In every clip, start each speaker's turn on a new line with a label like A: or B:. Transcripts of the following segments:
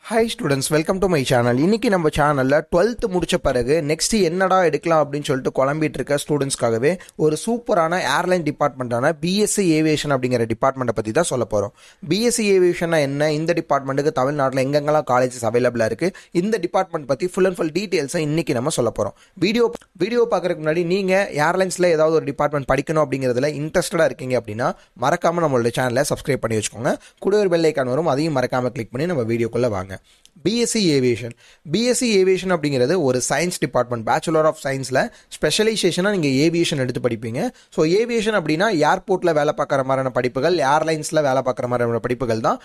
A: Hi students, welcome to my channel. இன்னைக்கு நம்ம சேனலில் 12th முடிச்ச பிறகு நெக்ஸ்ட் என்னடா எடுக்கலாம் அப்படின்னு சொல்லிட்டு குழம்பிட்டு இருக்க ஸ்டூடெண்ட்ஸ்க்காகவே ஒரு சூப்பரான ஏர்லைன் டிபார்ட்மெண்ட்டான பிஎஸ்சி ஏவியேஷன் அப்படிங்கிற டிபார்ட்மெண்ட்டை பற்றி தான் சொல்ல போகிறோம். பிஎஸ்சி ஏவியேஷன்னா என்ன, இந்த டிபார்ட்மெண்ட்டுக்கு தமிழ்நாட்டில் எங்கெங்கெல்லாம் காலேஜஸ் அவைலபிளாக இருக்குது, இந்த டிபார்ட்மெண்ட் பற்றி ஃபுல் அண்ட் ஃபுல் டீட்டெயில்ஸை இன்னைக்கு நம்ம சொல்ல போகிறோம். வீடியோ பார்க்குறதுக்கு முன்னாடி நீங்கள் ஏர்லைன்ஸில் ஏதாவது ஒரு டிபார்ட்மெண்ட் படிக்கணும் அப்படிங்கிறதுல இன்ட்ரெஸ்டடாக இருக்கீங்க அப்படின்னா மறக்காமல் நம்மளோட சேனலை சப்ஸ்கிரைப் பண்ணி வச்சுக்கோங்க. கூட ஒரு பெல் ஐக்கான் வரும், அதையும் மறக்காமல் கிளிக் பண்ணி நம்ம வீடியோக்குள்ளே வாங்க. பிஎஸ்சி ஏவியேஷன் அப்படிங்கிறது ஒரு சயின்ஸ் டிபார்ட்மெண்ட். பேச்சுலர் ஆஃப் சயின்ஸில் ஸ்பெஷலைசேஷனாக நீங்கள் ஏவியேஷன் எடுத்து படிப்பீங்க. ஸோ ஏவியேஷன் அப்படின்னா ஏர்போர்ட்டில் வேலை பார்க்குற மாதிரியான படிப்புகள், ஏர்லைன்ஸில் வேலை பார்க்குற மாதிரியான படிப்புகள் தான்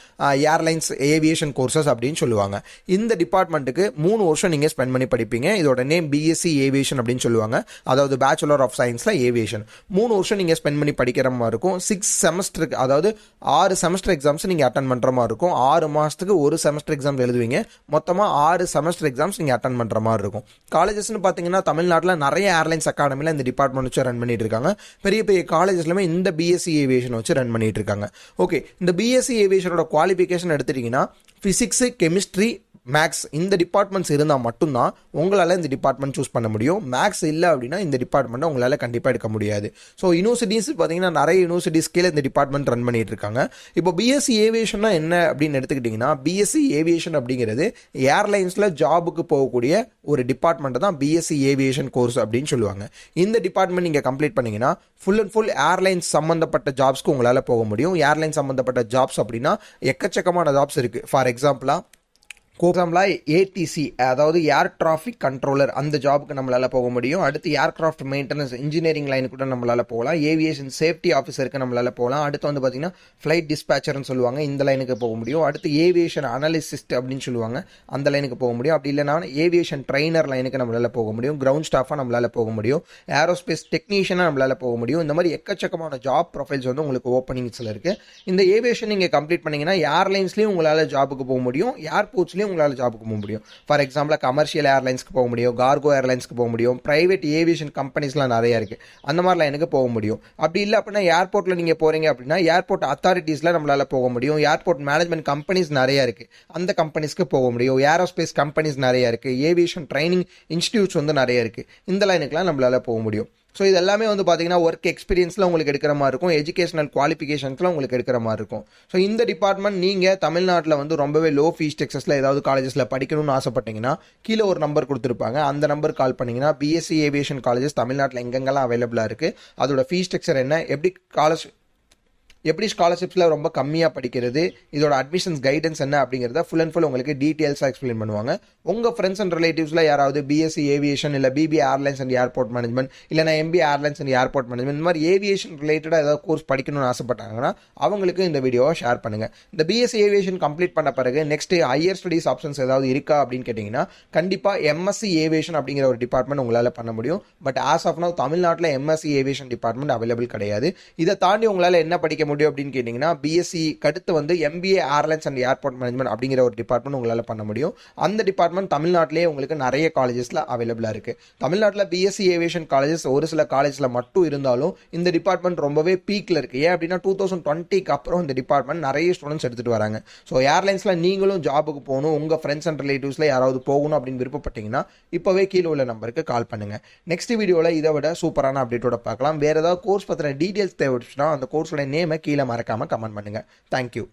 A: ஏர்லைன்ஸ் ஏவியேஷன் கோர்சஸ் அப்படின்னு சொல்லுவாங்க. இந்த டிபார்ட்மெண்ட்டுக்கு 3 வருஷம் நீங்கள் ஸ்பெண்ட் பண்ணி படிப்பீங்க. இதோட நேம் பிஎஸ்சி ஏவியேஷன் அப்படின்னு சொல்லுவாங்க. அதாவது பேச்சுலர் ஆஃப் சயின்ஸில் ஏவியேஷன் 3 வருஷம் நீங்கள் ஸ்பெண்ட் பண்ணி படிக்கிற மாதிரி இருக்கும். 6 செமஸ்டருக்கு, அதாவது 6 செமஸ்டர் எக்ஸாம்ஸ் நீங்கள் அட்டன் பண்ணுற மாதிரி இருக்கும். 6 மாதத்துக்கு ஒரு செமஸ்டர் எக்ஸாம் எழுதுவீங்க. மொத்தமாக 6 செமஸ்டர் எக்ஸாம்ஸ் நீங்கள் அட்டன் பண்ணுற மாதிரி இருக்கும். காலேஜஸ்னு பார்த்தீங்கன்னா தமிழ்நாட்டில் நிறைய ஏர்லைன்ஸ் அகாடமியில் இந்த டிபார்ட்மெண்ட் வச்சு ரன் பண்ணிட்டு இருக்காங்க. பெரிய பெரிய காலேஜஸ்லுமே இந்த பிஎஸ்சி ஏவியேஷன் வச்சு ரன் பண்ணிட்டு இருக்காங்க. ஓகே, இந்த பிஎஸ்சி ஏவியேஷனோட குவாலிஃபிகேஷன் எடுத்துட்டீங்கன்னா ஃபிசிக்ஸ், கெமிஸ்ட்ரி, மேக்ஸ் இந்த டிபார்ட்மெண்ட்ஸ் இருந்தால் மட்டும்தான் உங்களால் இந்த டிபார்ட்மெண்ட் சூஸ் பண்ண முடியும். மேக்ஸ் இல்லை அப்படின்னா இந்த டிபார்ட்மெண்ட்டை உங்களால் கண்டிப்பாக எடுக்க முடியாது. ஸோ யூனிவர்சிட்டிஸ் பார்த்தீங்கன்னா நிறைய யூனிவர்சிட்டிஸ் கீழே இந்த டிபார்ட்மெண்ட் ரன் பண்ணிட்டு இருக்காங்க. இப்போ பிஎஸ்சி ஏவியேஷன்னா என்ன அப்படின்னு எடுத்துக்கிட்டிங்கன்னா, பிஎஸ்சி ஏவியேஷன் அப்படிங்கிறது ஏர்லைன்ஸில் ஜாபுக்கு போகக்கூடிய ஒரு டிபார்ட்மெண்ட்டை தான் பிஎஸ்சி ஏவியேஷன் கோர்ஸ் அப்படின்னு சொல்லுவாங்க. இந்த டிபார்ட்மெண்ட் நீங்கள் கம்ப்ளீட் பண்ணிங்கன்னா ஃபுல் அண்ட் ஃபுல் ஏர்லைன்ஸ் சம்மந்தப்பட்ட ஜாப்ஸ்க்கு உங்களால் போக முடியும். ஏர்லைன் சம்மந்தப்பட்ட ஜாப்ஸ் அப்படின்னா எக்கச்சக்கமான ஜாப்ஸ் இருக்குது. ஃபார் எக்ஸாம்பிளாக ஏடிசி, அதாவது ஏர் டிராஃபிக் கண்ட்ரோலர், அந்த ஜாபுக்கு நம்மளால் போக முடியும். அடுத்து ஏர்கிராஃப்ட் மெயின்டெனன்ஸ் இன்ஜினியரிங் லைனுக்கு கூட நம்மளால் போகலாம். ஏவியேஷன் சேஃப்டி ஆஃபீஸருக்கு நம்மளால் போகலாம். அடுத்து வந்து பார்த்தீங்கன்னா ஃப்ளைட் டிஸ்பேச்சர்னு சொல்லுவாங்க, இந்த லைனுக்கு போக முடியும். அடுத்து ஏவியேஷன் அனாலிசிஸ்ட் அப்படின்னு சொல்லுவாங்க, அந்த லைனுக்கு போக முடியும். அப்படி இல்லைனா ஏவியேஷன் ட்ரைனர் லைனுக்கு நம்மளால் போக முடியும். கிரவுண்ட் ஸ்டாஃபாக நம்மளால் போக முடியும். ஏரோஸ்பேஸ் டெக்னீஷியனாக நம்மளால் போக முடியும். இந்த மாதிரி எக்கச்சக்கமான ஜாப் ப்ரொஃபைல்ஸ் வந்து உங்களுக்கு ஓப்பனிங்ஸில் இருக்குது. இந்த ஏவியேஷன் நீங்கள் கம்ப்ளீட் பண்ணிங்கன்னா ஏர்லைன்ஸ்லேயும் உங்களால் ஜாபுக்கு போக முடியும், ஏர்போர்ட்ஸ்லேயும் உங்களால் ஜாபுக்கு போக முடியும். ஃபார் எக்ஸாம்பிள் கமர்ஷியல் ஏர்லைன்ஸ்க்கு போக முடியும், கார்கோ ஏர்லைன்ஸ்க்கு போக முடியும், பிரைவேட் ஏவியேஷன் கம்பெனிஸ்லாம் நிறைய இருக்குது, அந்த மாதிரி லைனுக்கு போக முடியும். அப்படி இல்லை அப்படின்னா ஏர்போர்ட்டில் நீங்கள் போகிறீங்க அப்படின்னா ஏர்போர்ட் அத்தாரிட்டிஸில் நம்மளால் போக முடியும். ஏர்போர்ட் மேனேஜ்மெண்ட் கம்பெனிஸ் நிறைய இருக்குது, அந்த கம்பெனிஸ்க்கு போக முடியும். ஏரோஸ்பேஸ் கம்பெனிஸ் நிறைய இருக்குது. ஏவியேஷன் ட்ரைனிங் இன்ஸ்டிடியூட்ஸ் வந்து நிறைய இருக்குது, இந்த லைனுக்குலாம் நம்மளால் போக முடியும். ஸோ இது எல்லாமே வந்து பார்த்தீங்கன்னா ஒர்க் எக்ஸ்பீரியன்ஸில் உங்களுக்கு எடுக்கிற மாதிரி இருக்கும், எஜுகேஷனல் குவாலிஃபிகேஷன்ஸில் உங்களுக்கு எடுக்கிற மாதிரி இருக்கும். ஸோ இந்த டிபார்ட்மெண்ட் நீங்கள் தமிழ்நாட்டில் வந்து ரொம்பவே லோ ஃபீஸ் டெக்ஸஸில் ஏதாவது காலேஜஸில் படிக்கணும்னு ஆசைப்பட்டீங்கன்னா கீழே ஒரு நம்பர் கொடுத்துருப்பாங்க, அந்த நம்பர் கால் பண்ணிங்கன்னா பிஎஸ்சி ஏவியேஷன் காலேஜஸ் தமிழ்நாட்டில் எங்கெங்கெல்லாம் அவைலபிளாக இருக்குது, அதோட ஃபீஸ் ஸ்ட்ரக்சர் என்ன, எப்படி ஸ்காலர்ஷிப்ஸில் ரொம்ப கம்மியாக படிக்கிறது, இதோட அட்மிஷன்ஸ் கைடன்ஸ் என்ன அப்படிங்கிறத ஃபுல் அண்ட் ஃபுல் உங்களுக்கு டீட்டெயில்ஸாக எக்ஸ்பிளைன் பண்ணுவாங்க. உங்கள் ஃப்ரெண்ட்ஸ் அண்ட் ரிலேட்டிவ்ஸில் யாராவது பிஎஸ்சி ஏவியேஷன் இல்லை BB airlines and airport management இல்லைனா MB airlines and airport management இந்த மாதிரி ஏவியேஷன் ரிலேட்டடாக ஏதாவது கோர்ஸ் படிக்கணும்னு ஆசைப்பட்டாங்கன்னா அவங்களுக்கு இந்த வீடியோவை ஷேர் பண்ணுங்கள். இந்த பிஎஸ்சி ஏவியேஷன் கம்ப்ளீட் பண்ண பிறகு நெக்ஸ்ட் ஹையர் ஸ்டடீஸ் ஆப்ஷன்ஸ் ஏதாவது இருக்கா அப்படின்னு கேட்டிங்கன்னா கண்டிப்பாக எம்எஸ்சி ஏவியேஷன் அப்படிங்கிற ஒரு டிபார்ட்மெண்ட் உங்களால் பண்ண முடியும். பட் ஆஸ் ஆஃப் நவ் தமிழ்நாட்டில் எம்எஸ்சி ஏவியேஷன் டிபார்ட்மெண்ட் அவைலபிள் கிடையாது. இதை தாண்டி உங்களால் என்ன படிக்க முடியும் அப்படின்னு கேட்டிங்கன்னா பிஎஸ்சி அடுத்து வந்து MBA airlines and airport management அப்படிங்கிற ஒரு டிபார்ட்மெண்ட் உங்களால் பண்ண முடியும். அந்த டிபார்ட்மெண்ட் தமிழ்நாட்டிலே உங்களுக்கு நிறைய காலேஜஸ்ல அவைலபிளாக இருக்கு. தமிழ்நாட்டில் பிஎஸ்சி ஏவியேஷன் காலேஜஸ் ஒரு சில காலேஜில் மட்டும் இருந்தாலும் இந்த டிபார்ட்மெண்ட் ரொம்பவே பீக்ல இருக்கு. ஏன் அப்படின்னா 2020க்கு அப்புறம் இந்த டிபார்ட்மெண்ட் நிறைய ஸ்டூடெண்ட்ஸ் எடுத்துட்டு வராங்க. ஸோ ஏர்லைன்ஸ்ல நீங்களும் ஜாபுக்கு போகணும், உங்க ஃப்ரெண்ட்ஸ் அண்ட் ரிலேட்டிவ்ஸ்ல யாராவது போகணும் அப்படின்னு விருப்பப்பட்டீங்கன்னா இப்பவே கீழே உள்ள நம்பருக்கு கால் பண்ணுங்க. நெக்ஸ்ட் வீடியோவில் இதை விட சூப்பரான அப்டேட்டோட பார்க்கலாம். வேற ஏதாவது கோர்ஸ் பத்தின டீடைல்ஸ் தேவைப்படுச்சுன்னா அந்த கோர்ஸோட நேமை கீழே மறக்காம கமெண்ட் பண்ணுங்க. தேங்க்யூ.